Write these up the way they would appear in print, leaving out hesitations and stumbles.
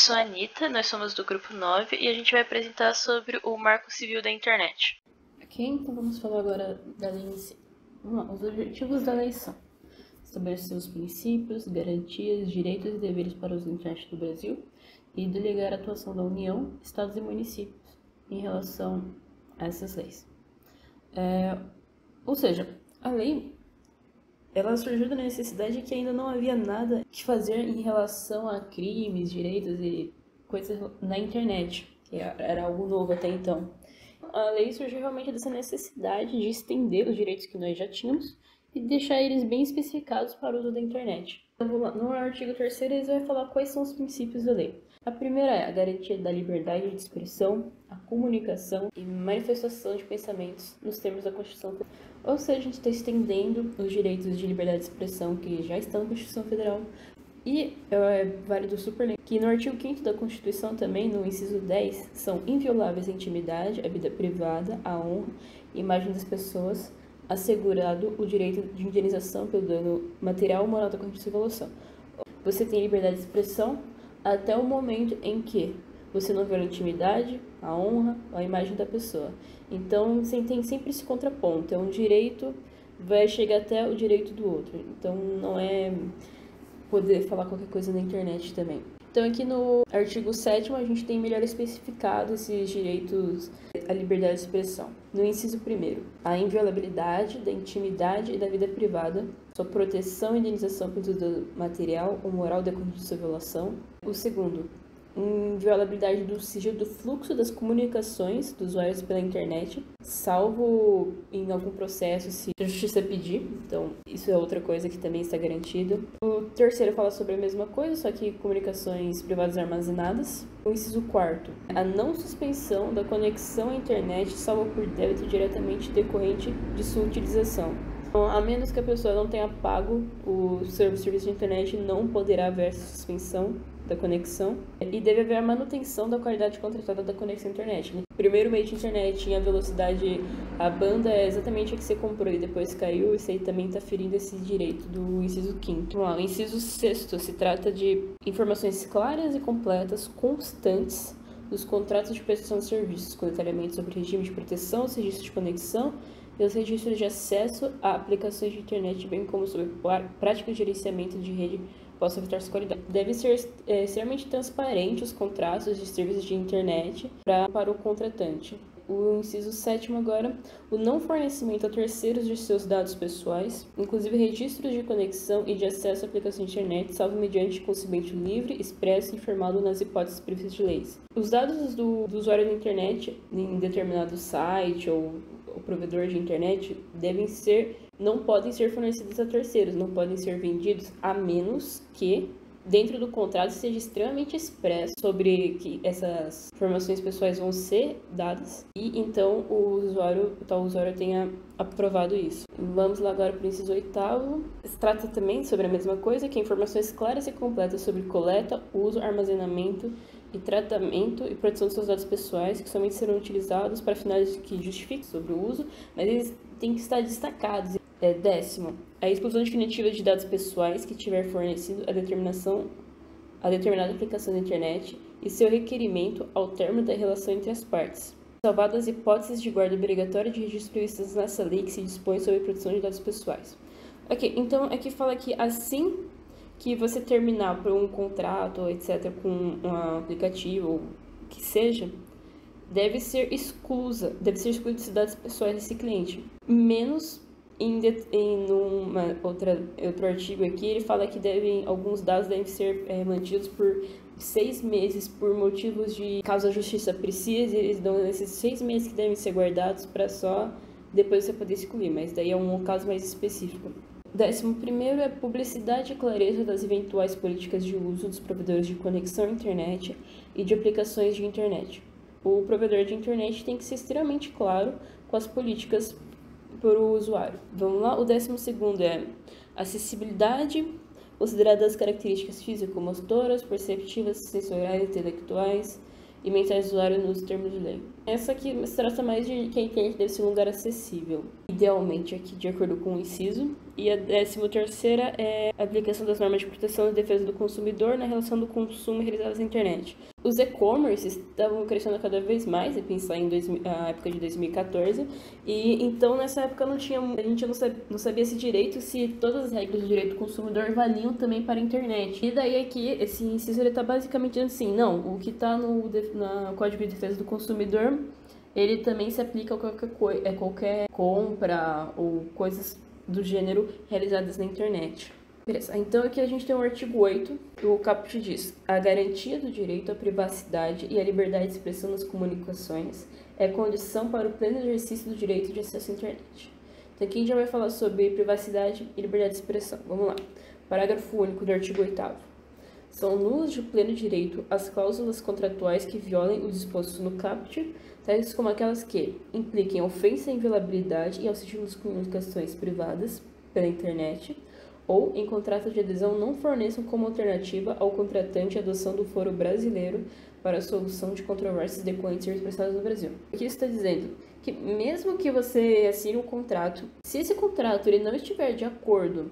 sou a Anitta, nós somos do grupo 9 e a gente vai apresentar sobre o Marco Civil da Internet. Ok, então vamos falar agora da lei em si. Vamos lá, os objetivos da lei são estabelecer os princípios, garantias, direitos e deveres para os internet do Brasil e delegar a atuação da União, Estados e municípios em relação a essas leis. Ou seja, a lei ela surgiu da necessidade que ainda não havia nada que fazer em relação a crimes, direitos e coisas na internet, que era algo novo até então. A lei surgiu realmente dessa necessidade de estender os direitos que nós já tínhamos e deixar eles bem especificados para o uso da internet. Então, no artigo 3º, eles vão falar quais são os princípios da lei. A primeira é a garantia da liberdade de expressão, a comunicação e manifestação de pensamentos nos termos da Constituição Federal. Ou seja, a gente está estendendo os direitos de liberdade de expressão que já estão na Constituição Federal. E é válido super que no artigo 5º da Constituição também, no inciso 10, são invioláveis a intimidade, a vida privada, a honra e imagem das pessoas, assegurado o direito de indenização pelo dano material ou moral da corrupção e violação. Você tem liberdade de expressão até o momento em que você não viola a intimidade, a honra ou a imagem da pessoa. Então, você tem sempre esse contraponto. É um direito, vai chegar até o direito do outro. Então, não é poder falar qualquer coisa na internet também. Então, aqui no artigo 7º, a gente tem melhor especificado esses direitos à liberdade de expressão. No inciso 1º, a inviolabilidade da intimidade e da vida privada, sua proteção e indenização pelo dano material ou moral decorrente de sua violação. O segundo, inviolabilidade do sigilo do fluxo das comunicações dos usuários pela internet, salvo em algum processo se a justiça pedir. Então, isso é outra coisa que também está garantido. O terceiro fala sobre a mesma coisa, só que comunicações privadas armazenadas. O inciso 4º, a não suspensão da conexão à internet, salvo por débito diretamente decorrente de sua utilização. Então, a menos que a pessoa não tenha pago o serviço de internet, não poderá haver suspensão da conexão e deve haver a manutenção da qualidade contratada da conexão à internet. No primeiro mês de internet tinha a velocidade, a banda é exatamente a que você comprou e depois caiu, isso aí também está ferindo esse direito do inciso 5º. Vamos lá, o inciso 6º se trata de informações claras e completas, constantes, dos contratos de prestação de serviços, com detalhamento sobre o regime de proteção, os registros de conexão e os registros de acesso a aplicações de internet, bem como sobre práticas de gerenciamento de rede possa afetar sua qualidade. Deve ser extremamente transparente os contratos de serviços de internet para o contratante. O inciso 7º agora, o não fornecimento a terceiros de seus dados pessoais, inclusive registros de conexão e de acesso à aplicação de internet, salvo mediante conhecimento livre, expresso e informado nas hipóteses previstas de leis. Os dados do usuário da internet em determinado site ou o provedor de internet não podem ser fornecidos a terceiros, não podem ser vendidos, a menos que dentro do contrato seja extremamente expresso sobre que essas informações pessoais vão ser dadas e então o tal usuário tenha aprovado isso. Vamos lá agora para o inciso 8º. Se trata também sobre a mesma coisa, que é informações claras e completas sobre coleta, uso, armazenamento e tratamento e proteção dos seus dados pessoais, que somente serão utilizados para finais que justifiquem sobre o uso, mas eles têm que estar destacados. 10º, a exclusão definitiva de dados pessoais que tiver fornecido a determinada aplicação da internet e seu requerimento ao término da relação entre as partes, salvadas as hipóteses de guarda obrigatória de registros previstas nessa lei que se dispõe sobre a proteção de dados pessoais. Ok, então aqui fala que assim que você terminar por um contrato, etc., com um aplicativo ou que seja, deve ser excluído os dados pessoais desse cliente, menos outro artigo aqui, ele fala que alguns dados devem ser mantidos por 6 meses por motivos de caso a justiça precise, eles dão esses 6 meses que devem ser guardados para só depois você poder excluir, mas daí é um caso mais específico. 11º é publicidade e clareza das eventuais políticas de uso dos provedores de conexão à internet e de aplicações de internet. O provedor de internet tem que ser extremamente claro com as políticas para o usuário. Vamos lá, o 12º é acessibilidade, considerada as características físico-motoras, perceptivas, sensoriais, intelectuais e mentais do usuário nos termos de lei. Essa aqui se trata mais de que a internet deve ser um lugar acessível. Idealmente, aqui, de acordo com o inciso, E a 13ª é a aplicação das normas de proteção e defesa do consumidor na relação do consumo realizadas na internet. Os e-commerce estavam crescendo cada vez mais, e pensar em a época de 2014, e então nessa época a gente não sabia se direito, se todas as regras do direito do consumidor valiam também para a internet. E daí aqui, esse inciso está basicamente dizendo assim, não, o que está no Código de Defesa do Consumidor, ele também se aplica a qualquer compra ou coisas do gênero realizadas na internet. Beleza. Então aqui a gente tem o artigo 8, o caput diz: a garantia do direito à privacidade e à liberdade de expressão nas comunicações é condição para o pleno exercício do direito de acesso à internet. Então aqui a gente já vai falar sobre privacidade e liberdade de expressão. Vamos lá. Parágrafo único do artigo 8º. São nulas de pleno direito as cláusulas contratuais que violem o disposto no caput, tais como aquelas que impliquem ofensa à inviolabilidade e ao sigilo das comunicações privadas pela internet, ou em contrato de adesão não forneçam como alternativa ao contratante a adoção do foro brasileiro para a solução de controvérsias decorrentes e expressadas no Brasil. Aqui está dizendo que mesmo que você assine um contrato, se esse contrato ele não estiver de acordo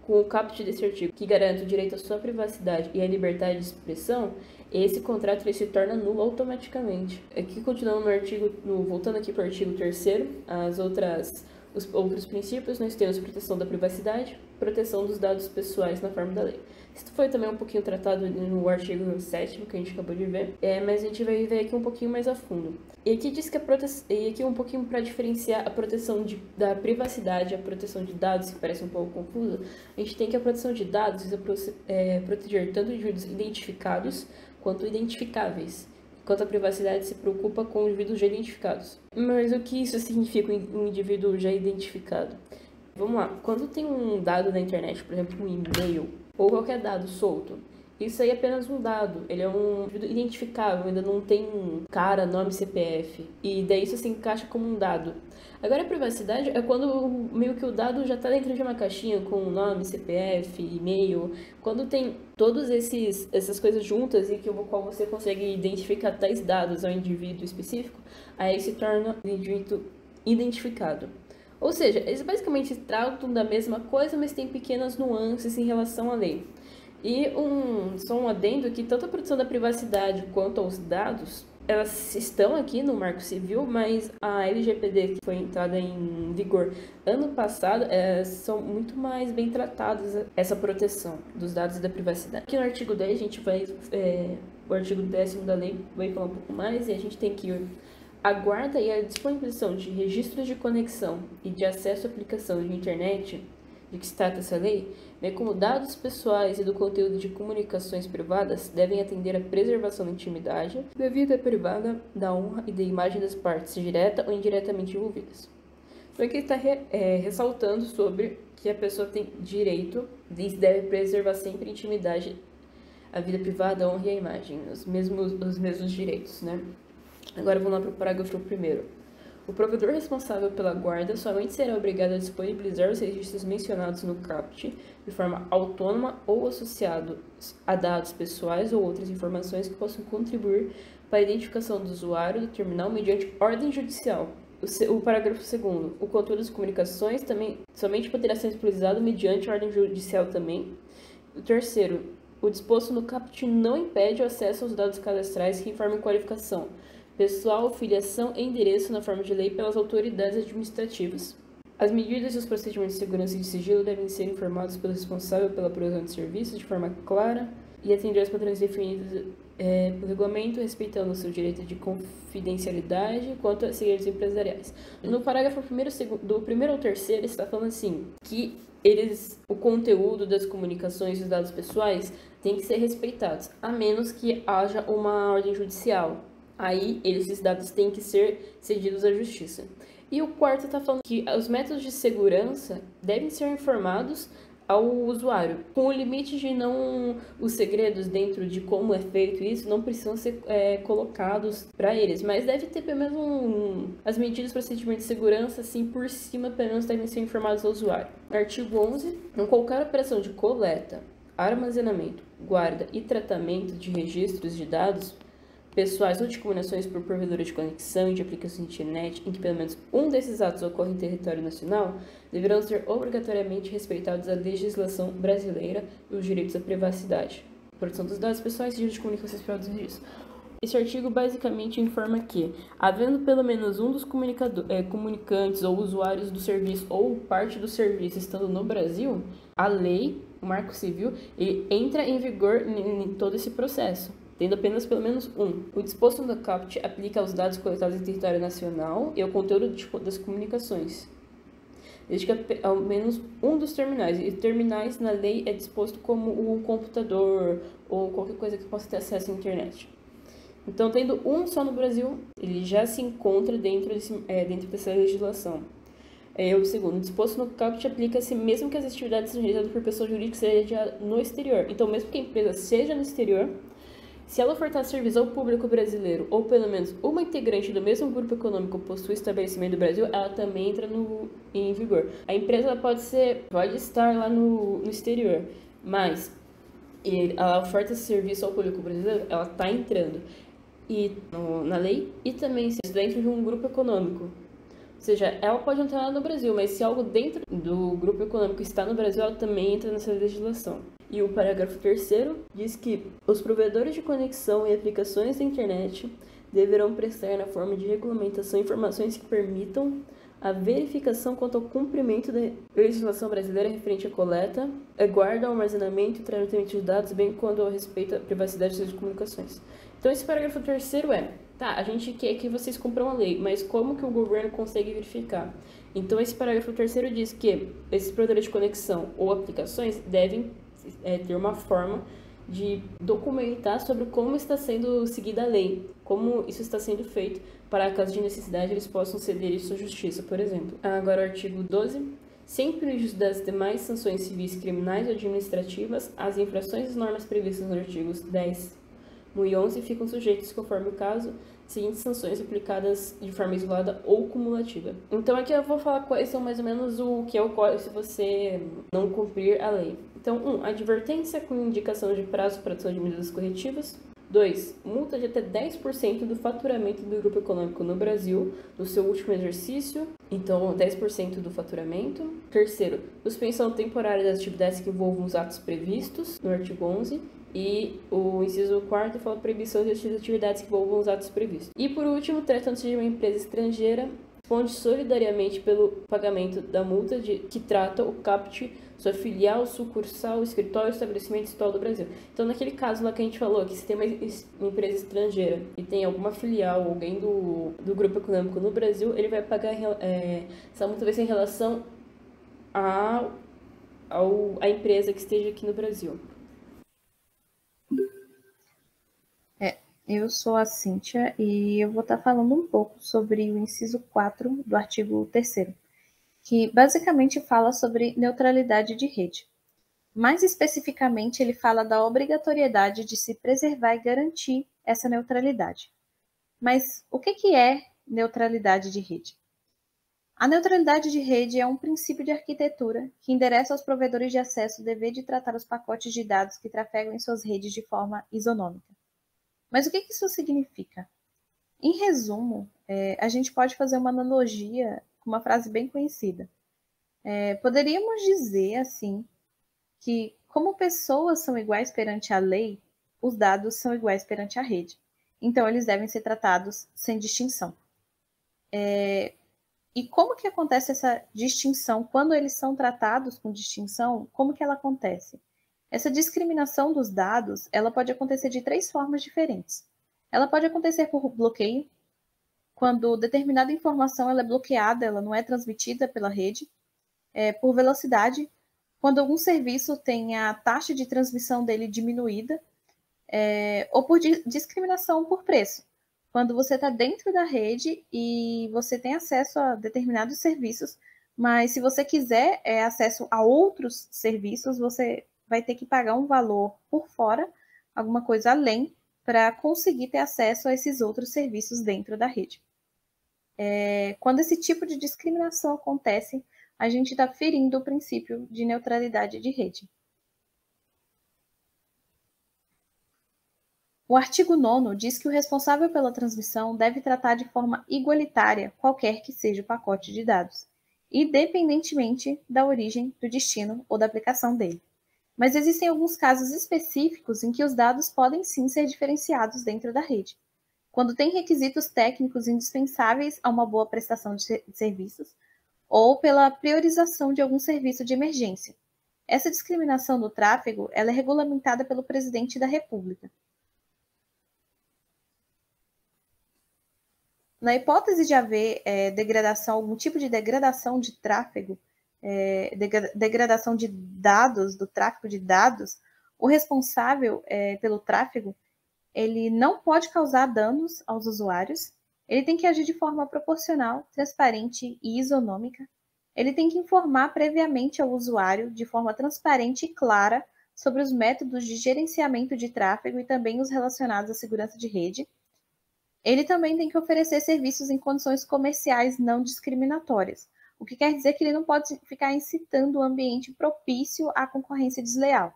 com o caput desse artigo, que garante o direito à sua privacidade e à liberdade de expressão, esse contrato ele se torna nulo automaticamente. Aqui, continuando voltando aqui para o artigo 3º, os outros princípios, nós temos proteção da privacidade, proteção dos dados pessoais na forma da lei. Isso foi também um pouquinho tratado no artigo 7º, que a gente acabou de ver, mas a gente vai ver aqui um pouquinho mais a fundo. E aqui diz que e aqui um pouquinho para diferenciar a proteção da privacidade e a proteção de dados, que parece um pouco confuso, a gente tem que a proteção de dados visa proteger tanto indivíduos identificados quanto identificáveis, enquanto a privacidade se preocupa com indivíduos já identificados. Mas o que isso significa, um indivíduo já identificado? Vamos lá, quando tem um dado na internet, por exemplo, um e-mail, ou qualquer dado solto, isso aí é apenas um dado, ele é um indivíduo identificável, ainda não tem cara, nome, CPF, e daí isso se encaixa como um dado. Agora a privacidade é quando meio que o dado já está dentro de uma caixinha com nome, CPF, e-mail, quando tem todas essas coisas juntas e com qual você consegue identificar tais dados ao indivíduo específico, aí se torna um indivíduo identificado. Ou seja, eles basicamente tratam da mesma coisa, mas tem pequenas nuances em relação à lei. E só um adendo que tanto a proteção da privacidade quanto aos dados, elas estão aqui no Marco Civil, mas a LGPD, que foi entrada em vigor ano passado, são muito mais bem tratadas essa proteção dos dados e da privacidade. Aqui no artigo 10, a gente vai, o artigo 10º da lei vai falar um pouco mais, e a gente tem que a guarda e a disponibilização de registros de conexão e de acesso à aplicação de internet, de que se trata essa lei, bem como dados pessoais e do conteúdo de comunicações privadas, devem atender à preservação da intimidade, da vida privada, da honra e da imagem das partes, direta ou indiretamente envolvidas. Então aqui está ressaltando sobre que a pessoa tem direito e deve preservar sempre a intimidade, a vida privada, a honra e a imagem, os mesmos direitos, né? Agora vamos lá para o parágrafo 1º. O provedor responsável pela guarda somente será obrigado a disponibilizar os registros mencionados no caput de forma autônoma ou associado a dados pessoais ou outras informações que possam contribuir para a identificação do usuário do terminal mediante ordem judicial. O parágrafo 2º. O conteúdo das comunicações também somente poderá ser disponibilizado mediante ordem judicial também. O 3º. O disposto no caput não impede o acesso aos dados cadastrais que informem qualificação pessoal, filiação e endereço na forma de lei pelas autoridades administrativas. As medidas e os procedimentos de segurança e de sigilo devem ser informados pelo responsável pela provisão de serviços de forma clara e atender aos padrões definidos pelo regulamento, respeitando o seu direito de confidencialidade quanto a segredos empresariais. No parágrafo 1º, do 1º ao 3º, está falando assim, que o conteúdo das comunicações e os dados pessoais têm que ser respeitados, a menos que haja uma ordem judicial. Aí, esses dados têm que ser cedidos à justiça. E o 4º está falando que os métodos de segurança devem ser informados ao usuário, com o limite de os segredos dentro de como é feito isso não precisam ser colocados para eles, mas deve ter pelo menos as medidas para procedimento de segurança, assim, por cima, pelo menos devem ser informados ao usuário. Artigo 11. Em qualquer operação de coleta, armazenamento, guarda e tratamento de registros de dados, pessoais ou de comunicações por provedores de conexão e de aplicações de internet em que pelo menos um desses atos ocorre em território nacional, deverão ser obrigatoriamente respeitados a legislação brasileira e os direitos à privacidade, proteção dos dados pessoais e direitos de comunicações privadas e registros. Esse artigo basicamente informa que, havendo pelo menos um dos comunicantes ou usuários do serviço ou parte do serviço estando no Brasil, a lei, o Marco Civil, ele entra em vigor em todo esse processo, tendo apenas pelo menos um. O disposto no CAPT aplica aos dados coletados em território nacional e ao conteúdo das comunicações, desde que ao menos um dos terminais. E terminais na lei é disposto como um computador ou qualquer coisa que possa ter acesso à internet. Então, tendo um só no Brasil, ele já se encontra dentro dessa legislação. O segundo, disposto no CAPT aplica-se mesmo que as atividades sejam realizadas por pessoa jurídica seja no exterior. Então, mesmo que a empresa seja no exterior, se ela ofertar serviço ao público brasileiro, ou pelo menos uma integrante do mesmo grupo econômico possui estabelecimento do Brasil, ela também entra em vigor. A empresa pode estar lá no exterior, mas ela oferta serviço ao público brasileiro, ela está entrando na lei e também dentro de um grupo econômico. Ou seja, ela pode entrar lá no Brasil, mas se algo dentro do grupo econômico está no Brasil, ela também entra nessa legislação. E o parágrafo 3º diz que os provedores de conexão e aplicações da internet deverão prestar na forma de regulamentação informações que permitam a verificação quanto ao cumprimento da legislação brasileira referente à coleta, guarda, armazenamento e tratamento de dados, bem quanto ao respeito à privacidade das comunicações. Então, esse parágrafo 3º a gente quer que vocês cumpram a lei, mas como que o governo consegue verificar? Então, esse parágrafo 3º diz que esses provedores de conexão ou aplicações devem ter uma forma de documentar sobre como está sendo seguida a lei, como isso está sendo feito, para caso de necessidade eles possam ceder isso à justiça, por exemplo. Agora o artigo 12. Sem prejuízo das demais sanções civis, criminais ou administrativas, as infrações e normas previstas nos artigos 10 e 11 ficam sujeitos, conforme o caso, seguintes sanções aplicadas de forma isolada ou cumulativa. Então aqui eu vou falar quais são mais ou menos o que ocorre se você não cumprir a lei. Então, 1. Advertência com indicação de prazo para adoção de medidas corretivas. 2. Multa de até 10% do faturamento do grupo econômico no Brasil no seu último exercício. Então, 10% do faturamento. 3. Suspensão temporária das atividades que envolvam os atos previstos no artigo 11. E o inciso 4 fala proibição de atividades que envolvam os atos previstos. E por último, tratando-se de uma empresa estrangeira, responde solidariamente pelo pagamento da multa que trata o CAPT, sua filial, sucursal, escritório, estabelecimento estadual do Brasil. Então, naquele caso lá que a gente falou, que se tem uma empresa estrangeira e tem alguma filial, alguém do grupo econômico no Brasil, ele vai pagar, essa multa vai ser em relação à empresa que esteja aqui no Brasil. Eu sou a Cíntia e eu vou estar falando um pouco sobre o inciso 4 do artigo 3º, que basicamente fala sobre neutralidade de rede. Mais especificamente, ele fala da obrigatoriedade de se preservar e garantir essa neutralidade. Mas o que é neutralidade de rede? A neutralidade de rede é um princípio de arquitetura que endereça aos provedores de acesso o dever de tratar os pacotes de dados que trafegam em suas redes de forma isonômica. Mas o que isso significa? Em resumo, a gente pode fazer uma analogia com uma frase bem conhecida. Poderíamos dizer, assim, que como pessoas são iguais perante a lei, os dados são iguais perante a rede. Então, eles devem ser tratados sem distinção. E como que acontece essa distinção? Quando eles são tratados com distinção, como que ela acontece? Essa discriminação dos dados, ela pode acontecer de 3 formas diferentes. Ela pode acontecer por bloqueio, quando determinada informação ela é bloqueada, ela não é transmitida pela rede, por velocidade, quando algum serviço tem a taxa de transmissão dele diminuída, ou por discriminação por preço. Quando você está dentro da rede e você tem acesso a determinados serviços, mas se você quiser acesso a outros serviços, você vai ter que pagar um valor por fora, alguma coisa além, para conseguir ter acesso a esses outros serviços dentro da rede. Quando esse tipo de discriminação acontece, a gente está ferindo o princípio de neutralidade de rede. O artigo 9º diz que o responsável pela transmissão deve tratar de forma igualitária qualquer que seja o pacote de dados, independentemente da origem, do destino ou da aplicação dele. Mas existem alguns casos específicos em que os dados podem sim ser diferenciados dentro da rede. Quando tem requisitos técnicos indispensáveis a uma boa prestação de serviços, ou pela priorização de algum serviço de emergência. Essa discriminação no tráfego ela é regulamentada pelo Presidente da República. Na hipótese de haver degradação, algum tipo de degradação de tráfego, degradação de dados, do tráfego de dados, o responsável pelo tráfego, ele não pode causar danos aos usuários, ele tem que agir de forma proporcional, transparente e isonômica, ele tem que informar previamente ao usuário, de forma transparente e clara, sobre os métodos de gerenciamento de tráfego e também os relacionados à segurança de rede. Ele também tem que oferecer serviços em condições comerciais não discriminatórias, o que quer dizer que ele não pode ficar incitando o ambiente propício à concorrência desleal.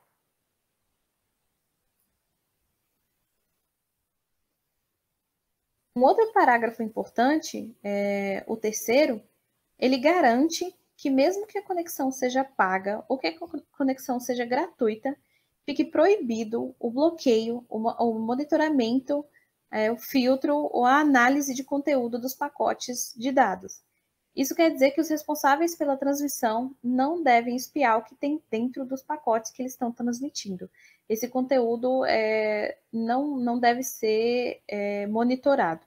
Um outro parágrafo importante, o terceiro, ele garante que mesmo que a conexão seja paga ou que a conexão seja gratuita, fique proibido o bloqueio, o monitoramento, o filtro ou a análise de conteúdo dos pacotes de dados. Isso quer dizer que os responsáveis pela transmissão não devem espiar o que tem dentro dos pacotes que eles estão transmitindo. Esse conteúdo não deve ser monitorado.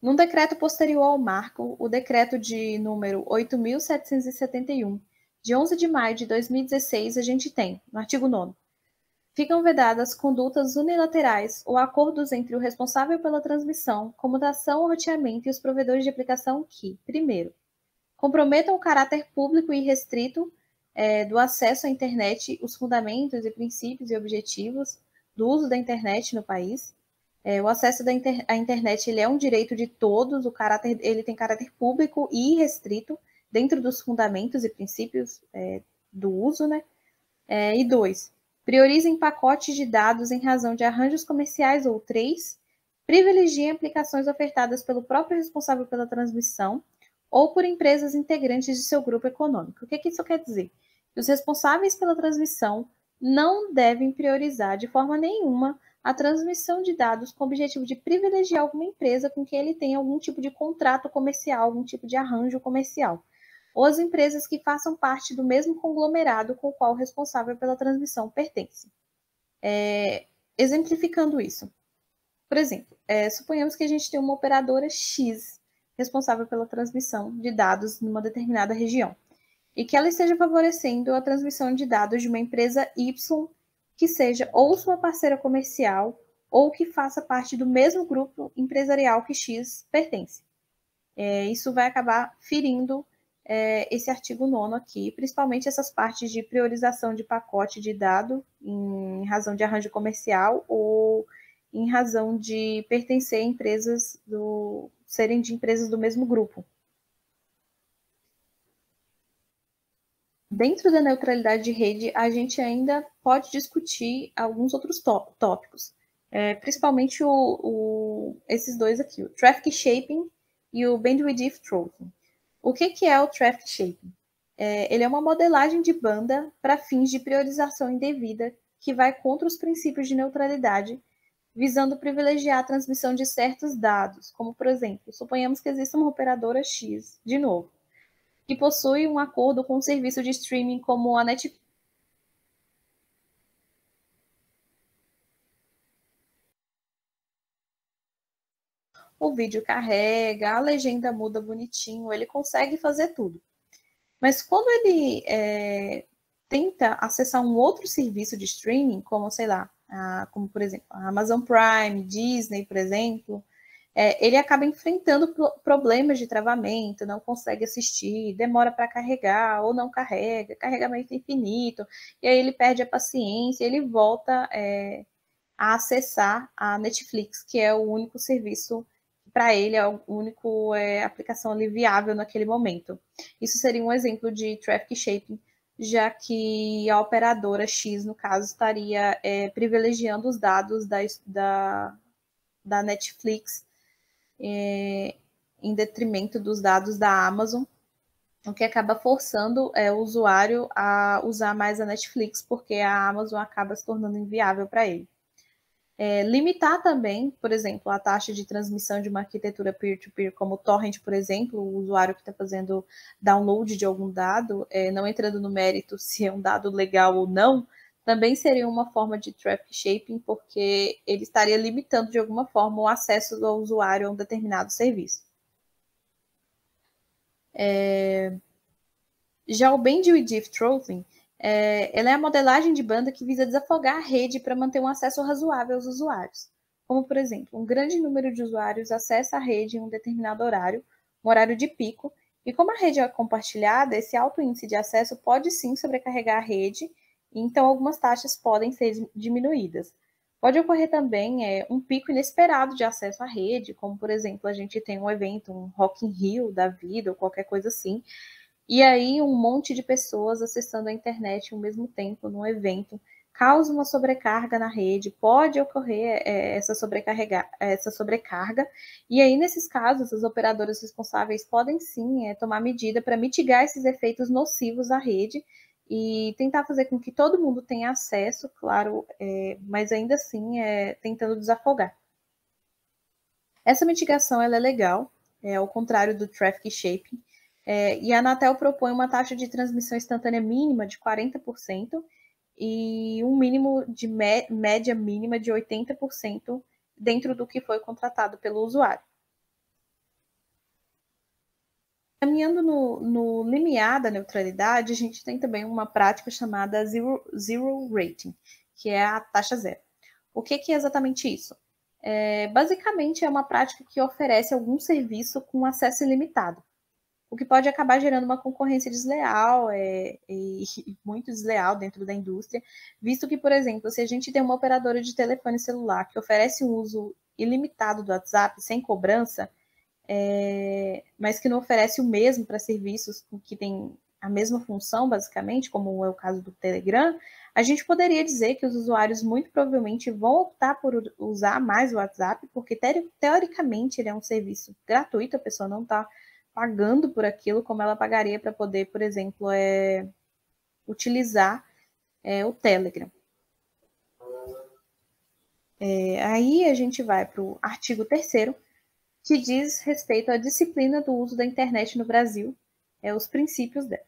Num decreto posterior ao marco, o decreto de número 8.771, de 11 de maio de 2016, a gente tem, no artigo 9º, ficam vedadas condutas unilaterais ou acordos entre o responsável pela transmissão, comutação ou roteamento e os provedores de aplicação que, primeiro, comprometam o caráter público e restrito do acesso à internet, os fundamentos e princípios e objetivos do uso da internet no país. O acesso à internet ele é um direito de todos, ele tem caráter público e restrito dentro dos fundamentos e princípios do uso, né? E 2, priorizem pacotes de dados em razão de arranjos comerciais ou 3, privilegiem aplicações ofertadas pelo próprio responsável pela transmissão ou por empresas integrantes de seu grupo econômico. O que isso quer dizer? Que os responsáveis pela transmissão não devem priorizar de forma nenhuma a transmissão de dados com o objetivo de privilegiar alguma empresa com quem ele tem algum tipo de contrato comercial, algum tipo de arranjo comercial, ou as empresas que façam parte do mesmo conglomerado com o qual o responsável pela transmissão pertence. Exemplificando isso. Por exemplo, suponhamos que a gente tem uma operadora X responsável pela transmissão de dados numa determinada região, e que ela esteja favorecendo a transmissão de dados de uma empresa Y que seja ou sua parceira comercial ou que faça parte do mesmo grupo empresarial que X pertence. Isso vai acabar ferindo esse artigo 9º aqui, principalmente essas partes de priorização de pacote de dado em razão de arranjo comercial ou em razão de pertencer a empresas serem de empresas do mesmo grupo. Dentro da neutralidade de rede, a gente ainda pode discutir alguns outros tópicos, principalmente esses dois aqui, o Traffic Shaping e o Bandwidth Throttling. O que é o Traffic Shaping? Ele é uma modelagem de banda para fins de priorização indevida que vai contra os princípios de neutralidade, visando privilegiar a transmissão de certos dados, como, por exemplo, suponhamos que exista uma operadora X, de novo, que possui um acordo com um serviço de streaming como a Netflix. O vídeo carrega, a legenda muda bonitinho, ele consegue fazer tudo. Mas quando ele tenta acessar um outro serviço de streaming, como, sei lá, como por exemplo, a Amazon Prime, Disney, por exemplo, ele acaba enfrentando problemas de travamento, não consegue assistir, demora para carregar ou não carrega, carregamento infinito, e aí ele perde a paciência, ele volta a acessar a Netflix, que é o único serviço para ele, é a única aplicação ali viável naquele momento. Isso seria um exemplo de traffic shaping já que a operadora X, no caso, estaria privilegiando os dados da Netflix em detrimento dos dados da Amazon, o que acaba forçando o usuário a usar mais a Netflix, porque a Amazon acaba se tornando inviável para ele. Limitar também, por exemplo, a taxa de transmissão de uma arquitetura peer-to-peer, como o torrent, por exemplo, o usuário que está fazendo download de algum dado, não entrando no mérito se é um dado legal ou não, também seria uma forma de traffic shaping, porque ele estaria limitando de alguma forma o acesso do usuário a um determinado serviço. Já o bandwidth throttling, ela é a modelagem de banda que visa desafogar a rede para manter um acesso razoável aos usuários. Como, por exemplo, um grande número de usuários acessa a rede em um determinado horário, um horário de pico, e como a rede é compartilhada, esse alto índice de acesso pode sim sobrecarregar a rede, e então algumas taxas podem ser diminuídas. Pode ocorrer também um pico inesperado de acesso à rede, como, por exemplo, a gente tem um evento, um Rock in Rio da vida, ou qualquer coisa assim, e aí um monte de pessoas acessando a internet ao mesmo tempo num evento causa uma sobrecarga na rede, pode ocorrer essa sobrecarga, e aí nesses casos as operadoras responsáveis podem sim tomar medida para mitigar esses efeitos nocivos à rede e tentar fazer com que todo mundo tenha acesso, claro, mas ainda assim tentando desafogar. Essa mitigação ela é legal, ao contrário do traffic shaping, e a Anatel propõe uma taxa de transmissão instantânea mínima de 40% e um mínimo de média mínima de 80% dentro do que foi contratado pelo usuário. Caminhando no limiar da neutralidade, a gente tem também uma prática chamada zero rating, que é a taxa zero. O que é exatamente isso? Basicamente, é uma prática que oferece algum serviço com acesso ilimitado, o que pode acabar gerando uma concorrência desleal e muito desleal dentro da indústria, visto que, por exemplo, se a gente tem uma operadora de telefone celular que oferece um uso ilimitado do WhatsApp sem cobrança, mas que não oferece o mesmo para serviços que têm a mesma função, basicamente, como é o caso do Telegram, a gente poderia dizer que os usuários muito provavelmente vão optar por usar mais o WhatsApp, porque teoricamente ele é um serviço gratuito, a pessoa não está pagando por aquilo como ela pagaria para poder, por exemplo, utilizar o Telegram. Aí a gente vai para o artigo 3º, que diz respeito à disciplina do uso da internet no Brasil, os princípios dela.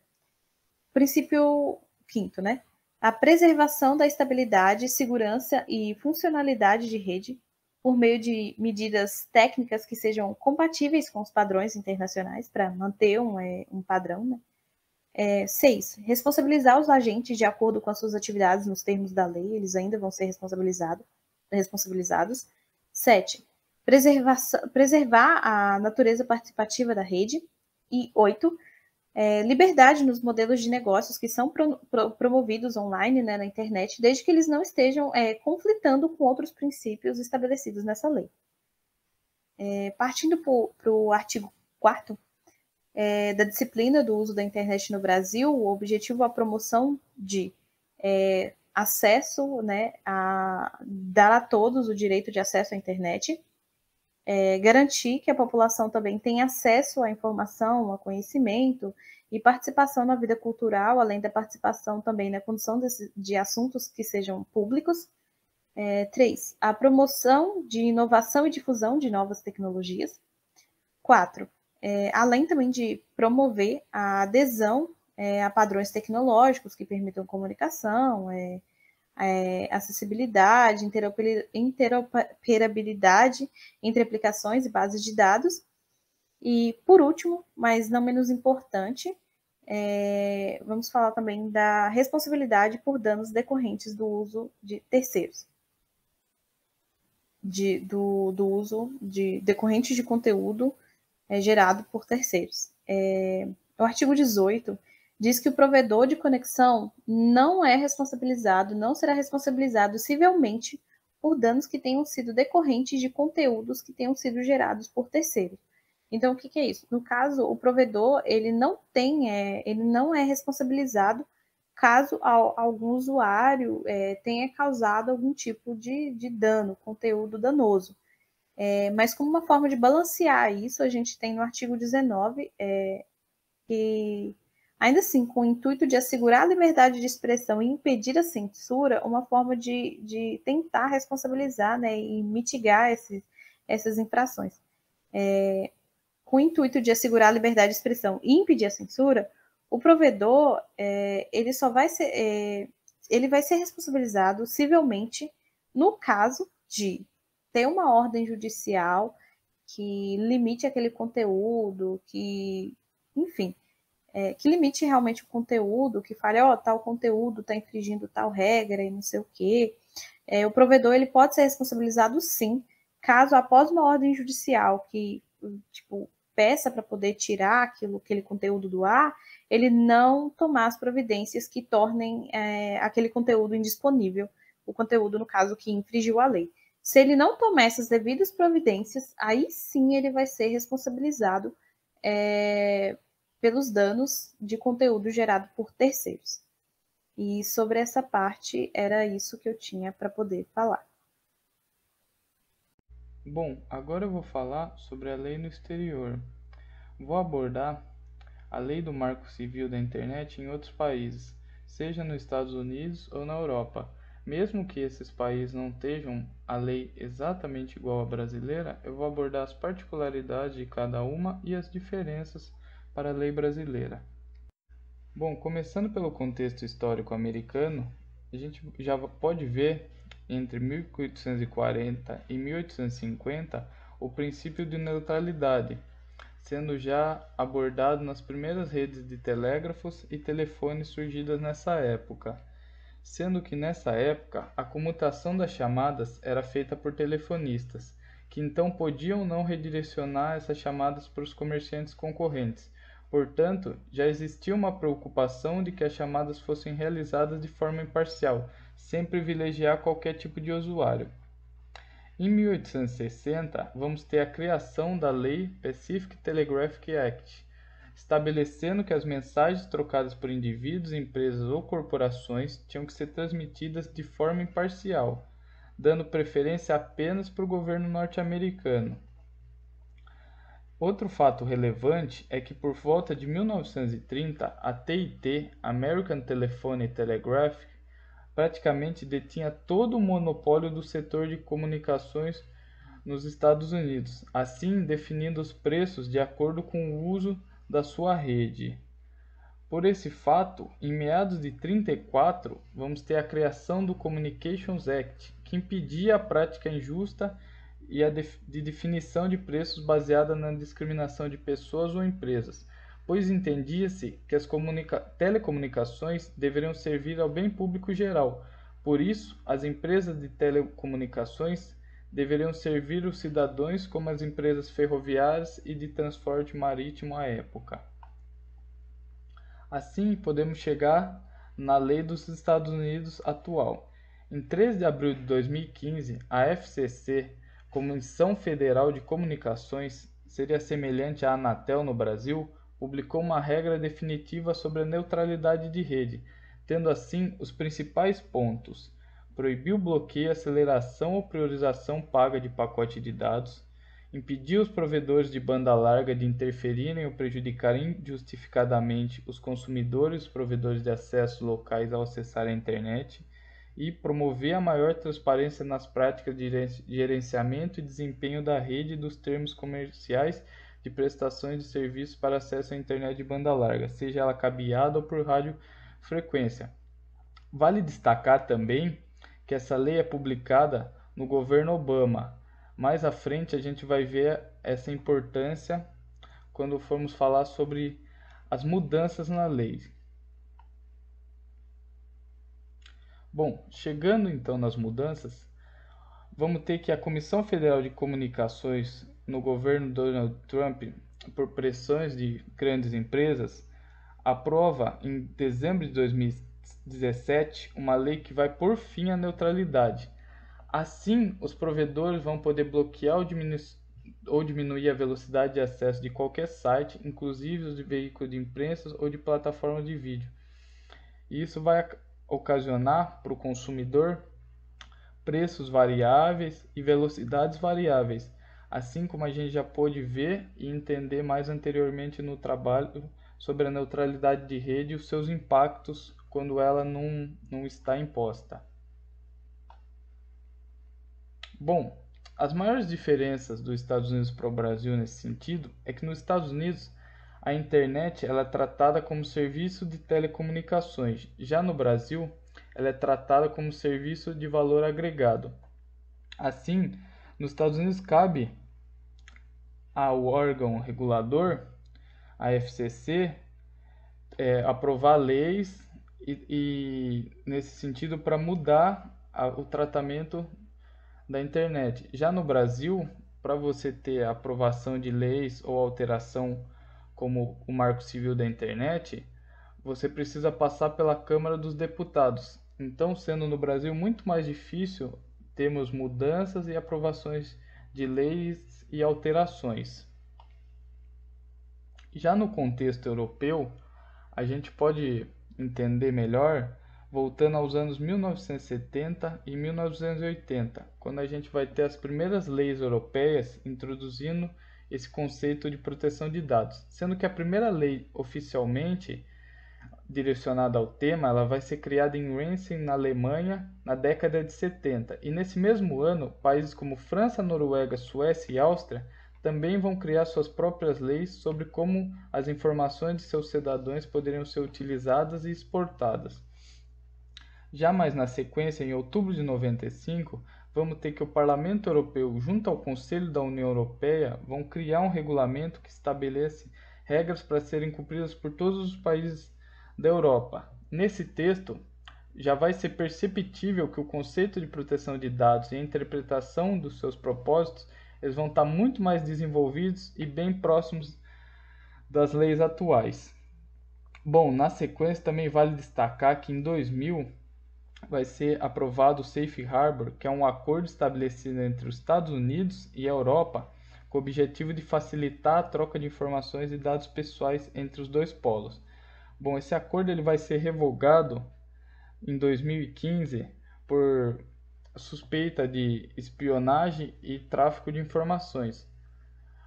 Princípio 5º, né? A preservação da estabilidade, segurança e funcionalidade de rede por meio de medidas técnicas que sejam compatíveis com os padrões internacionais para manter um padrão, né? 6. Responsabilizar os agentes de acordo com as suas atividades nos termos da lei, eles ainda vão ser responsabilizados. 7. Preservar a natureza participativa da rede. E 8. Liberdade nos modelos de negócios que são promovidos online, né, na internet, desde que eles não estejam conflitando com outros princípios estabelecidos nessa lei. Partindo para o artigo 4º, da disciplina do uso da internet no Brasil, o objetivo é a promoção de acesso, né, dar a todos o direito de acesso à internet, garantir que a população também tenha acesso à informação, ao conhecimento e participação na vida cultural, além da participação também na condução de assuntos que sejam públicos. 3. A promoção de inovação e difusão de novas tecnologias. 4. Além também de promover a adesão a padrões tecnológicos que permitam comunicação, acessibilidade, interoperabilidade entre aplicações e bases de dados. E, por último, mas não menos importante, vamos falar também da responsabilidade por danos decorrentes do uso de terceiros. Do uso decorrentes de conteúdo gerado por terceiros. O artigo 18 diz que o provedor de conexão não será responsabilizado civilmente por danos que tenham sido decorrentes de conteúdos que tenham sido gerados por terceiros. Então, o que é isso? No caso, o provedor ele não é responsabilizado caso algum usuário tenha causado algum tipo de dano, conteúdo danoso. Mas como uma forma de balancear isso, a gente tem no artigo 19 que, ainda assim, com o intuito de assegurar a liberdade de expressão e impedir a censura, uma forma de tentar responsabilizar, né, e mitigar essas infrações. Com o intuito de assegurar a liberdade de expressão e impedir a censura, o provedor ele vai ser responsabilizado civilmente no caso de ter uma ordem judicial que limite aquele conteúdo, enfim, que limite realmente o conteúdo, que fale, tal conteúdo está infringindo tal regra e não sei o quê. O provedor ele pode ser responsabilizado sim, caso após uma ordem judicial que, tipo, peça para poder tirar aquele conteúdo do ar, ele não tomar as providências que tornem aquele conteúdo indisponível, o conteúdo, no caso, que infringiu a lei. Se ele não tomar essas devidas providências, aí sim ele vai ser responsabilizado pelos danos de conteúdo gerado por terceiros. E sobre essa parte, era isso que eu tinha para poder falar. Bom, agora eu vou falar sobre a lei no exterior. Vou abordar a lei do Marco Civil da Internet em outros países, seja nos Estados Unidos ou na Europa. Mesmo que esses países não tenham a lei exatamente igual à brasileira, eu vou abordar as particularidades de cada uma e as diferenças para a lei brasileira. Bom, começando pelo contexto histórico americano, a gente já pode ver entre 1840 e 1850 o princípio de neutralidade, sendo já abordado nas primeiras redes de telégrafos e telefones surgidas nessa época, sendo que nessa época a comutação das chamadas era feita por telefonistas, que então podiam não redirecionar essas chamadas para os comerciantes concorrentes. Portanto, já existia uma preocupação de que as chamadas fossem realizadas de forma imparcial, sem privilegiar qualquer tipo de usuário. Em 1860, vamos ter a criação da Lei Pacific Telegraph Act, estabelecendo que as mensagens trocadas por indivíduos, empresas ou corporações tinham que ser transmitidas de forma imparcial, dando preferência apenas para o governo norte-americano. Outro fato relevante é que por volta de 1930, a TIT, American Telephone Telegraph, praticamente detinha todo o monopólio do setor de comunicações nos Estados Unidos, assim definindo os preços de acordo com o uso da sua rede. Por esse fato, em meados de 34, vamos ter a criação do Communications Act, que impedia a prática injusta e a de definição de preços baseada na discriminação de pessoas ou empresas, pois entendia-se que as telecomunicações deveriam servir ao bem público geral. Por isso, as empresas de telecomunicações deveriam servir os cidadãos como as empresas ferroviárias e de transporte marítimo à época. Assim, podemos chegar na lei dos Estados Unidos atual. Em 3 de abril de 2015, a FCC, Comissão Federal de Comunicações, seria semelhante à Anatel no Brasil, publicou uma regra definitiva sobre a neutralidade de rede, tendo assim os principais pontos: proibiu o bloqueio, aceleração ou priorização paga de pacote de dados, impediu os provedores de banda larga de interferirem ou prejudicarem injustificadamente os consumidores e os provedores de acesso locais ao acessar a internet, e promover a maior transparência nas práticas de gerenciamento e desempenho da rede e dos termos comerciais de prestações de serviços para acesso à internet de banda larga, seja ela cabeada ou por radiofrequência. Vale destacar também que essa lei é publicada no governo Obama. Mais à frente a gente vai ver essa importância quando formos falar sobre as mudanças na lei. Bom, chegando então nas mudanças, vamos ter que a Comissão Federal de Comunicações no governo Donald Trump, por pressões de grandes empresas, aprova em dezembro de 2017 uma lei que vai pôr fim à neutralidade. Assim, os provedores vão poder bloquear ou diminuir a velocidade de acesso de qualquer site, inclusive os de veículos de imprensa ou de plataformas de vídeo. e isso vai ocasionar para o consumidor preços variáveis e velocidades variáveis, assim como a gente já pôde ver e entender mais anteriormente no trabalho sobre a neutralidade de rede e os seus impactos quando ela não está imposta. Bom, as maiores diferenças dos Estados Unidos para o Brasil nesse sentido é que nos Estados Unidos a internet ela é tratada como serviço de telecomunicações, já no Brasil ela é tratada como serviço de valor agregado. Assim, nos Estados Unidos cabe ao órgão regulador, a FCC, aprovar leis nesse sentido para mudar o tratamento da internet. Já no Brasil, para você ter a aprovação de leis ou alteração como o Marco Civil da Internet, você precisa passar pela Câmara dos Deputados. Então, sendo no Brasil muito mais difícil termos mudanças e aprovações de leis e alterações. Já no contexto europeu, a gente pode entender melhor voltando aos anos 1970 e 1980, quando a gente vai ter as primeiras leis europeias introduzindo esse conceito de proteção de dados, sendo que a primeira lei oficialmente direcionada ao tema, ela vai ser criada em Rensen, na Alemanha, na década de 70. E nesse mesmo ano, países como França, Noruega, Suécia e Áustria também vão criar suas próprias leis sobre como as informações de seus cidadãos poderiam ser utilizadas e exportadas. Já mais na sequência, em outubro de 95, vamos ter que o Parlamento Europeu, junto ao Conselho da União Europeia, vão criar um regulamento que estabelece regras para serem cumpridas por todos os países da Europa. Nesse texto, já vai ser perceptível que o conceito de proteção de dados e a interpretação dos seus propósitos eles vão estar muito mais desenvolvidos e bem próximos das leis atuais. Bom, na sequência também vale destacar que em 2000 vai ser aprovado o Safe Harbor, que é um acordo estabelecido entre os Estados Unidos e a Europa com o objetivo de facilitar a troca de informações e dados pessoais entre os dois polos. Bom, esse acordo ele vai ser revogado em 2015 por suspeita de espionagem e tráfico de informações.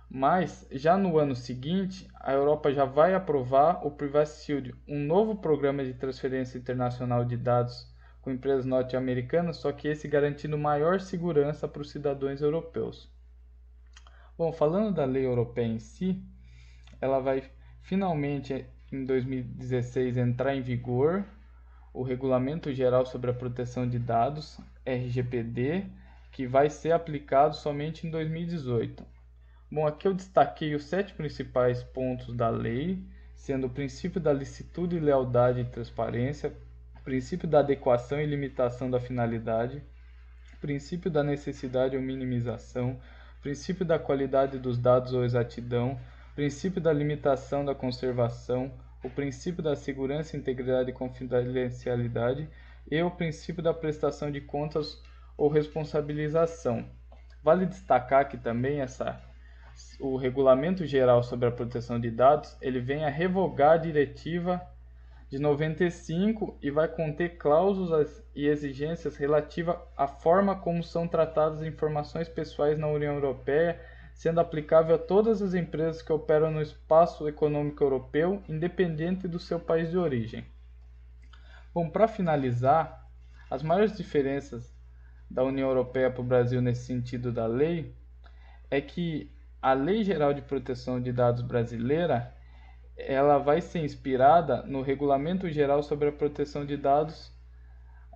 Mas, já no ano seguinte, a Europa já vai aprovar o Privacy Shield, um novo programa de transferência internacional de dados com empresas norte-americanas, só que esse garantindo maior segurança para os cidadãos europeus. Bom, falando da lei europeia em si, ela vai finalmente em 2016 entrar em vigor o Regulamento Geral sobre a Proteção de Dados, RGPD, que vai ser aplicado somente em 2018. Bom, aqui eu destaquei os 7 principais pontos da lei, sendo o princípio da licitude, lealdade e transparência, o princípio da adequação e limitação da finalidade, o princípio da necessidade ou minimização, o princípio da qualidade dos dados ou exatidão, o princípio da limitação da conservação, o princípio da segurança, integridade e confidencialidade e o princípio da prestação de contas ou responsabilização. Vale destacar que também o Regulamento Geral sobre a Proteção de Dados ele vem a revogar a Diretiva de 95 e vai conter cláusulas e exigências relativas à forma como são tratadas informações pessoais na União Europeia, sendo aplicável a todas as empresas que operam no espaço econômico europeu, independente do seu país de origem. Bom, para finalizar, as maiores diferenças da União Europeia para o Brasil nesse sentido da lei é que a Lei Geral de Proteção de Dados brasileira ela vai ser inspirada no Regulamento Geral sobre a Proteção de Dados,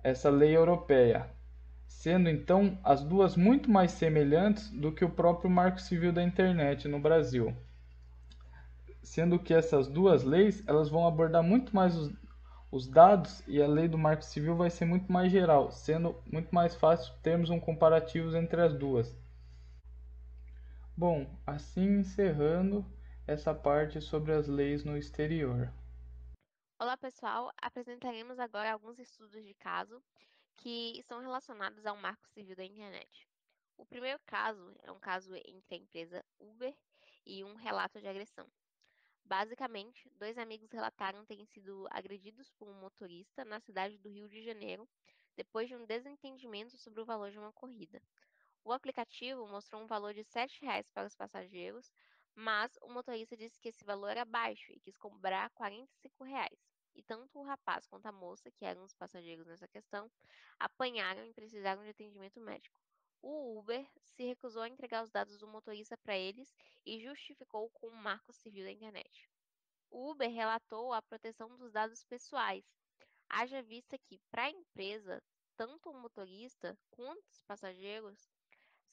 essa lei europeia, sendo então as duas muito mais semelhantes do que o próprio Marco Civil da Internet no Brasil. Sendo que essas duas leis elas vão abordar muito mais os dados e a lei do Marco Civil vai ser muito mais geral, sendo muito mais fácil termos um comparativo entre as duas. Bom, assim encerrando essa parte sobre as leis no exterior. Olá, pessoal! Apresentaremos agora alguns estudos de caso que estão relacionados ao Marco Civil da Internet. O primeiro caso é um caso entre a empresa Uber e um relato de agressão. Basicamente, 2 amigos relataram terem sido agredidos por um motorista na cidade do Rio de Janeiro depois de um desentendimento sobre o valor de uma corrida. O aplicativo mostrou um valor de R$ 7 para os passageiros, mas o motorista disse que esse valor era baixo e quis cobrar R$ 45. E tanto o rapaz quanto a moça, que eram os passageiros nessa questão, apanharam e precisaram de atendimento médico. O Uber se recusou a entregar os dados do motorista para eles e justificou com um marco civil da internet. O Uber relatou a proteção dos dados pessoais, haja vista que, para a empresa, tanto o motorista quanto os passageiros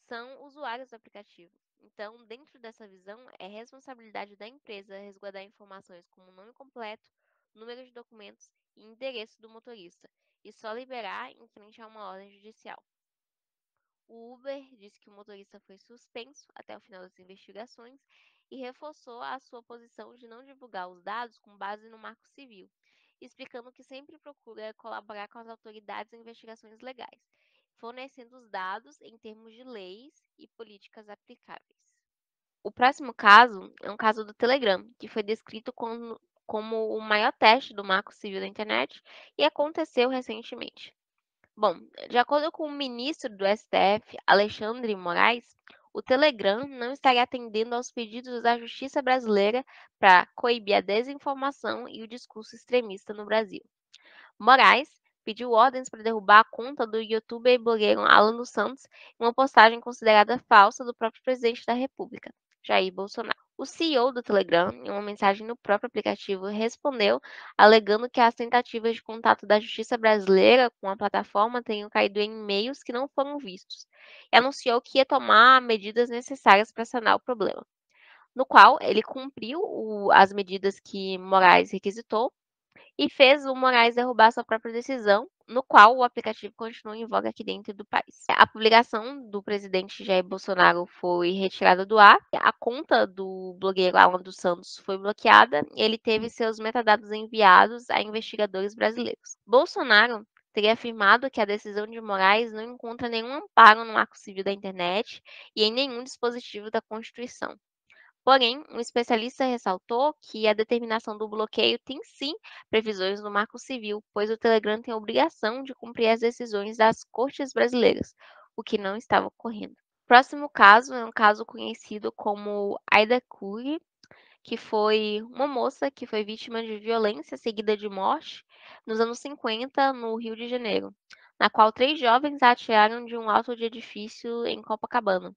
são usuários do aplicativo. Então, dentro dessa visão, é responsabilidade da empresa resguardar informações como nome completo, número de documentos e endereço do motorista, e só liberar em frente a uma ordem judicial. O Uber disse que o motorista foi suspenso até o final das investigações e reforçou a sua posição de não divulgar os dados com base no Marco Civil, explicando que sempre procura colaborar com as autoridades em investigações legais, fornecendo os dados em termos de leis e políticas aplicáveis. O próximo caso é um caso do Telegram, que foi descrito como o maior teste do Marco Civil da internet e aconteceu recentemente. Bom, de acordo com o ministro do STF, Alexandre de Moraes, o Telegram não estaria atendendo aos pedidos da justiça brasileira para coibir a desinformação e o discurso extremista no Brasil. Moraes pediu ordens para derrubar a conta do youtuber e blogueiro Alan dos Santos em uma postagem considerada falsa do próprio presidente da República, Jair Bolsonaro. O CEO do Telegram, em uma mensagem no próprio aplicativo, respondeu alegando que as tentativas de contato da justiça brasileira com a plataforma tenham caído em e-mails que não foram vistos, e anunciou que ia tomar medidas necessárias para sanar o problema, no qual ele cumpriu as medidas que Moraes requisitou e fez o Moraes derrubar sua própria decisão, no qual o aplicativo continua em voga aqui dentro do país. A publicação do presidente Jair Bolsonaro foi retirada do ar, a conta do blogueiro Alan dos Santos foi bloqueada e ele teve seus metadados enviados a investigadores brasileiros. Bolsonaro teria afirmado que a decisão de Moraes não encontra nenhum amparo no Marco Civil da internet e em nenhum dispositivo da Constituição. Porém, um especialista ressaltou que a determinação do bloqueio tem sim previsões no Marco Civil, pois o Telegram tem a obrigação de cumprir as decisões das cortes brasileiras, o que não estava ocorrendo. O próximo caso é um caso conhecido como Aida Curi, que foi uma moça que foi vítima de violência seguida de morte nos anos 50 no Rio de Janeiro, na qual 3 jovens a atiraram de um alto de edifício em Copacabana.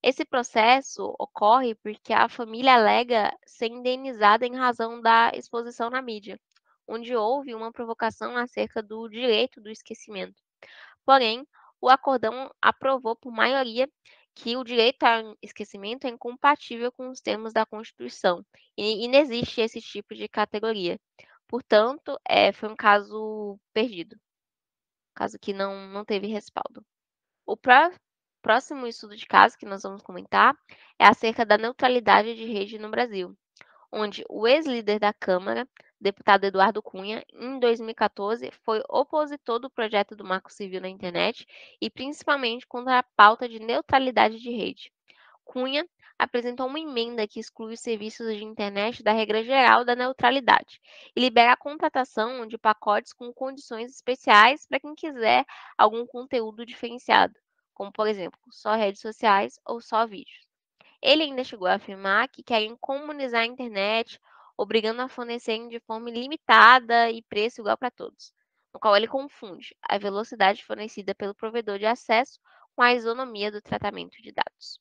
Esse processo ocorre porque a família alega ser indenizada em razão da exposição na mídia, onde houve uma provocação acerca do direito do esquecimento. Porém, o acórdão aprovou por maioria que o direito ao esquecimento é incompatível com os termos da Constituição e não existe esse tipo de categoria. Portanto, foi um caso perdido, caso que não teve respaldo. O próximo estudo de caso que nós vamos comentar é acerca da neutralidade de rede no Brasil, onde o ex-líder da Câmara, deputado Eduardo Cunha, em 2014, foi opositor do projeto do Marco Civil na internet e principalmente contra a pauta de neutralidade de rede. Cunha apresentou uma emenda que exclui os serviços de internet da regra geral da neutralidade e libera a contratação de pacotes com condições especiais para quem quiser algum conteúdo diferenciado, como, por exemplo, só redes sociais ou só vídeos. Ele ainda chegou a afirmar que querem comunizar a internet, obrigando a fornecerem de forma ilimitada e preço igual para todos, no qual ele confunde a velocidade fornecida pelo provedor de acesso com a isonomia do tratamento de dados.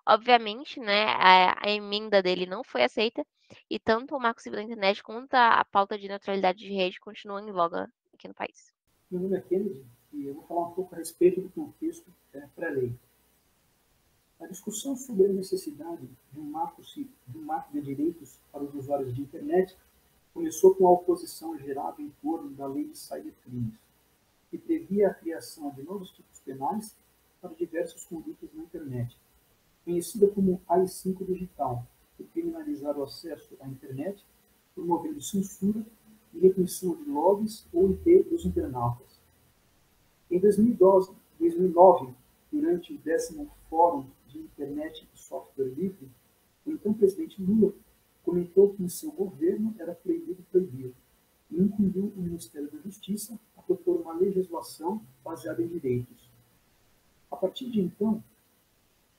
Obviamente, né, a emenda dele não foi aceita e tanto o Marco Civil da Internet quanto a pauta de neutralidade de rede continuam em voga aqui no país. Meu nome é Kennedy e eu vou falar um pouco a respeito do contexto pré-lei. A discussão sobre a necessidade de um marco de direitos para os usuários de internet começou com a oposição gerada em torno da lei de cybercrimes, que previa a criação de novos tipos penais para diversas condutas na internet, conhecida como AI-5 digital, que criminalizar o acesso à internet, promovendo censura e repressão de logs ou IP dos internautas. Em 2009, durante o 10º Fórum de Internet e Software Livre, o então presidente Lula comentou que em seu governo era proibido proibir e incumbiu o Ministério da Justiça a propor uma legislação baseada em direitos. A partir de então,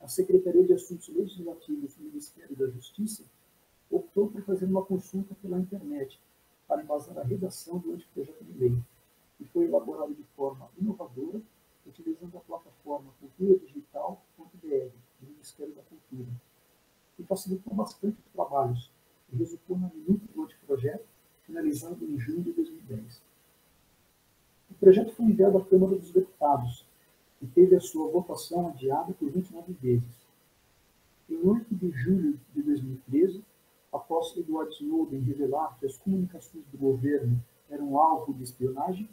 a Secretaria de Assuntos Legislativos do Ministério da Justiça optou por fazer uma consulta pela internet para embasar a redação do anteprojeto de lei, que foi elaborado de forma inovadora, utilizando a plataforma culturadigital.br do Ministério da Cultura, que facilitou bastante os trabalhos e resultou na minuta do anteprojeto, finalizado em junho de 2010. O projeto foi enviado à Câmara dos Deputados e teve a sua votação adiada por 29 vezes. Em 8 de julho de 2013, após Edward Snowden revelar que as comunicações do governo eram alvo de espionagem,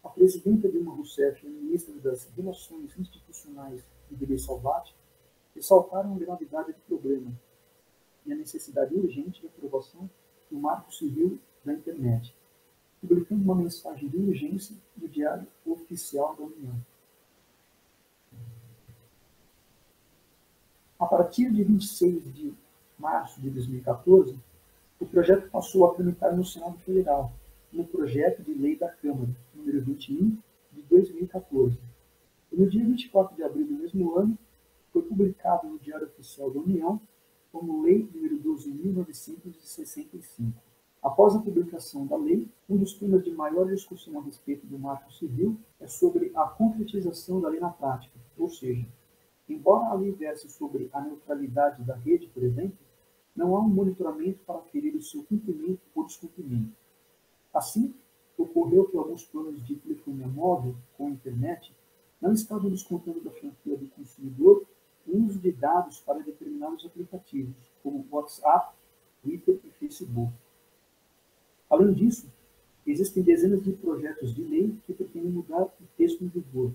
a presidenta Dilma Rousseff e a ministra das Relações Institucionais, Iberê Salvati, ressaltaram a gravidade do problema e a necessidade urgente de aprovação do Marco Civil da Internet, publicando uma mensagem de urgência no Diário Oficial da União. A partir de 26 de março de 2014, o projeto passou a tramitar no Senado Federal, no projeto de lei da Câmara, número 21, de 2014. E no dia 24 de abril do mesmo ano, foi publicado no Diário Oficial da União como Lei número 12.965. Após a publicação da lei, um dos temas de maior discussão a respeito do Marco Civil é sobre a concretização da lei na prática, ou seja, embora a lei verse sobre a neutralidade da rede, por exemplo, não há um monitoramento para aferir o seu cumprimento ou descumprimento. Assim, ocorreu que alguns planos de telefonia móvel com a internet não estavam descontando da franquia do consumidor o uso de dados para determinados aplicativos, como WhatsApp, Twitter e Facebook. Além disso, existem dezenas de projetos de lei que pretendem mudar o texto em vigor.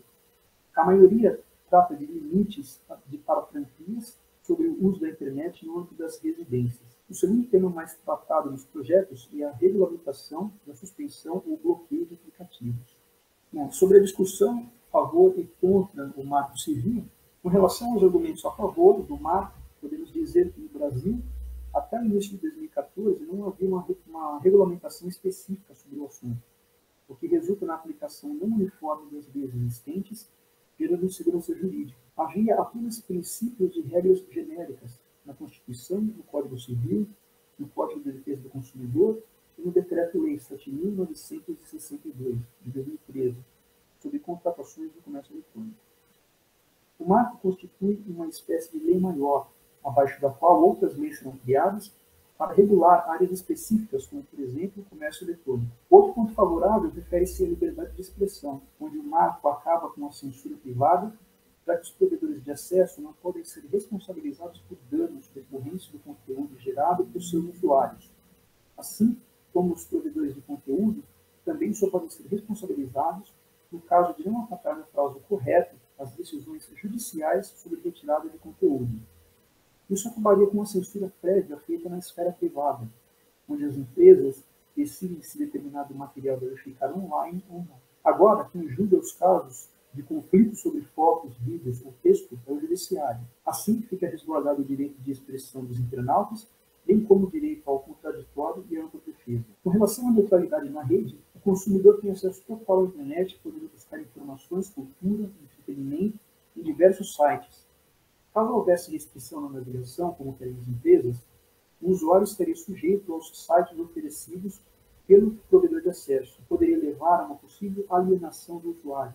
A maioria trata de limites para franquias sobre o uso da internet no âmbito das residências. O segundo tema mais tratado nos projetos é a regulamentação da suspensão ou bloqueio de aplicativos. Bom, sobre a discussão a favor e contra o Marco Civil, com relação aos argumentos a favor do Marco, podemos dizer que no Brasil, até o início de 2014, não havia uma regulamentação específica sobre o assunto, o que resulta na aplicação não uniforme das leis existentes, gerando insegurança jurídica. Havia apenas princípios e regras genéricas na Constituição, no Código Civil, no Código de Defesa do Consumidor e no Decreto-Lei 7.962, de 2013, sobre contratações do comércio eletrônico. O marco constitui uma espécie de lei maior, abaixo da qual outras leis serão criadas para regular áreas específicas, como, por exemplo, o comércio eletrônico. Outro ponto favorável refere-se à liberdade de expressão, onde o marco acaba com a censura privada, já que os provedores de acesso não podem ser responsabilizados por danos decorrentes do conteúdo gerado por seus usuários. Assim como os provedores de conteúdo também só podem ser responsabilizados no caso de não acatar no prazo correto as decisões judiciais sobre retirada de conteúdo. Isso acabaria com uma censura prévia feita na esfera privada, onde as empresas decidem se determinado material deve ficar online ou não. Agora, quem julga os casos de conflito sobre fotos, vídeos ou texto é o judiciário. Assim, fica resguardado o direito de expressão dos internautas, bem como o direito ao contraditório e à ampla defesa. Com relação à neutralidade na rede, o consumidor tem acesso total à internet, podendo buscar informações, cultura, entretenimento em diversos sites. Caso houvesse restrição na navegação, como querem as empresas, o usuário estaria sujeito aos sites oferecidos pelo provedor de acesso, poderia levar a uma possível alienação do usuário,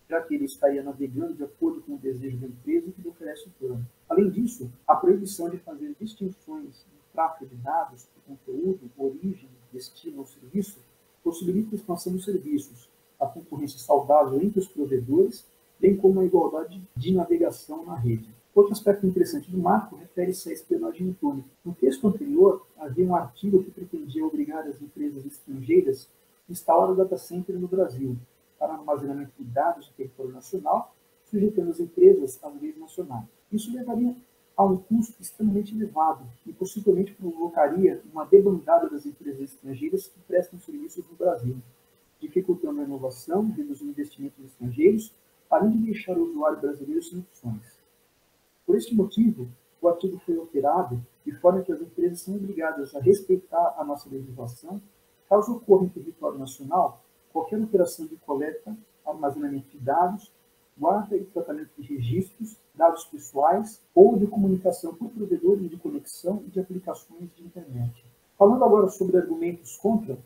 já que ele estaria navegando de acordo com o desejo da empresa que lhe oferece o plano. Além disso, a proibição de fazer distinções no tráfego de dados, conteúdo, origem, destino ou serviço, possibilita a expansão dos serviços, a concorrência saudável entre os provedores, bem como a igualdade de navegação na rede. Outro aspecto interessante do marco refere-se à espionagem eletrônica. No texto anterior, havia um artigo que pretendia obrigar as empresas estrangeiras a instalar o data center no Brasil, para armazenamento de dados em território nacional, sujeitando as empresas às leis nacionais. Isso levaria a um custo extremamente elevado e possivelmente provocaria uma debandada das empresas estrangeiras que prestam serviços no Brasil, dificultando a inovação, reduzindo investimentos estrangeiros, além de deixar o usuário brasileiro sem opções. Por este motivo, o artigo foi alterado de forma que as empresas são obrigadas a respeitar a nossa legislação, caso ocorra em território nacional qualquer operação de coleta, armazenamento de dados, guarda e tratamento de registros, dados pessoais ou de comunicação por provedores de conexão e de aplicações de internet. Falando agora sobre argumentos contra,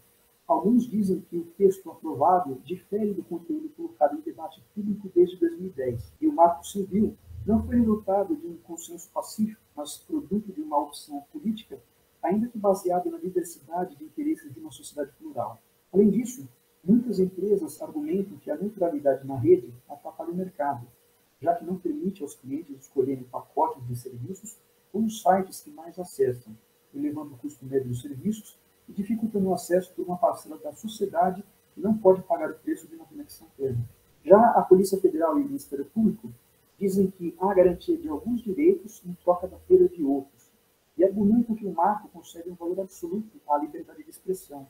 alguns dizem que o texto aprovado difere do conteúdo colocado em debate público desde 2010 e o Marco Civil não foi resultado de um consenso pacífico, mas produto de uma opção política, ainda que baseada na diversidade de interesses de uma sociedade plural. Além disso, muitas empresas argumentam que a neutralidade na rede atrapalha o mercado, já que não permite aos clientes escolherem pacotes de serviços ou os sites que mais acessam, elevando o custo médio dos serviços e dificultando o acesso por uma parcela da sociedade que não pode pagar o preço de uma conexão plena. Já a Polícia Federal e o Ministério Público dizem que há garantia de alguns direitos em troca da perda de outros, e argumentam que o marco concede um valor absoluto à liberdade de expressão,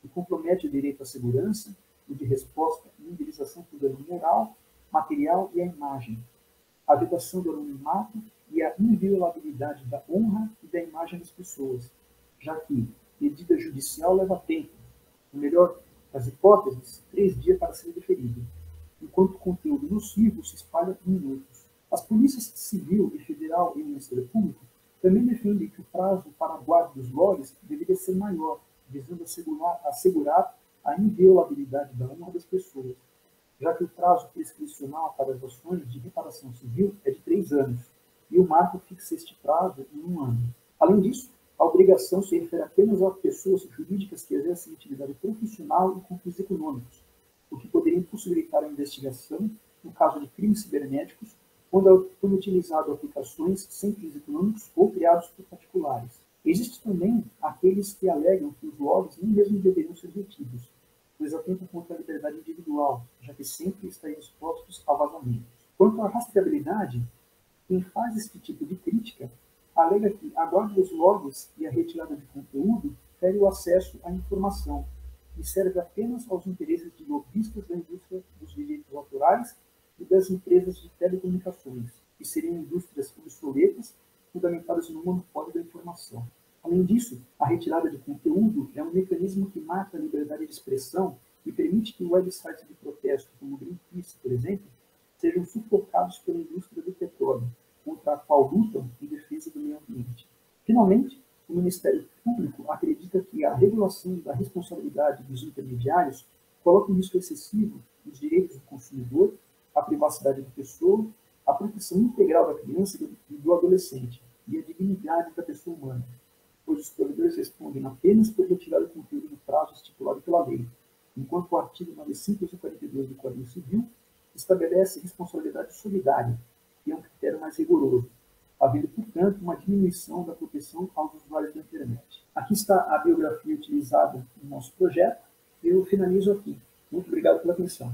e compromete o direito à segurança, o de resposta e indenização por dano moral, material e à imagem, a vedação do anonimato e a inviolabilidade da honra e da imagem das pessoas, já que medida judicial leva tempo, no melhor das hipóteses, 3 dias para ser deferido, enquanto o conteúdo nocivo se espalha em minutos. As polícias civil e federal e o Ministério Público também defendem que o prazo para a guarda dos logs deveria ser maior, visando assegurar a inviolabilidade da honra das pessoas, já que o prazo prescricional para as ações de reparação civil é de 3 anos, e o marco fixa este prazo em 1 ano. Além disso, a obrigação se refere apenas a pessoas jurídicas que exercem atividade profissional e com fins econômicos, o que poderia impossibilitar a investigação no caso de crimes cibernéticos, quando utilizado aplicações sem fins econômicos ou criados por particulares. Existem também aqueles que alegam que os logs nem mesmo deveriam ser retidos, pois atentam contra a liberdade individual, já que sempre estariam expostos a vazamentos. Quanto à rastreabilidade, quem faz este tipo de crítica alega que a guarda dos logs e a retirada de conteúdo fere o acesso à informação e serve apenas aos interesses de lobistas da indústria dos direitos autorais e das empresas de telecomunicações, que seriam indústrias obsoletas fundamentadas no monopólio da informação. Além disso, a retirada de conteúdo é um mecanismo que mata a liberdade de expressão e permite que websites de protesto, como Greenpeace, por exemplo, sejam sufocados pela indústria do petróleo, contra a qual lutam em defesa do meio ambiente. Finalmente, o Ministério Público acredita que a regulação da responsabilidade dos intermediários coloca em risco excessivo os direitos do consumidor, a privacidade da pessoa, a proteção integral da criança e do adolescente e a dignidade da pessoa humana, pois os provedores respondem apenas por retirar o conteúdo no prazo estipulado pela lei, enquanto o artigo 942 do Código Civil estabelece responsabilidade solidária, que é um critério mais rigoroso, havendo, portanto, uma diminuição da proteção aos usuários da internet. Aqui está a biografia utilizada no nosso projeto. Eu finalizo aqui. Muito obrigado pela atenção.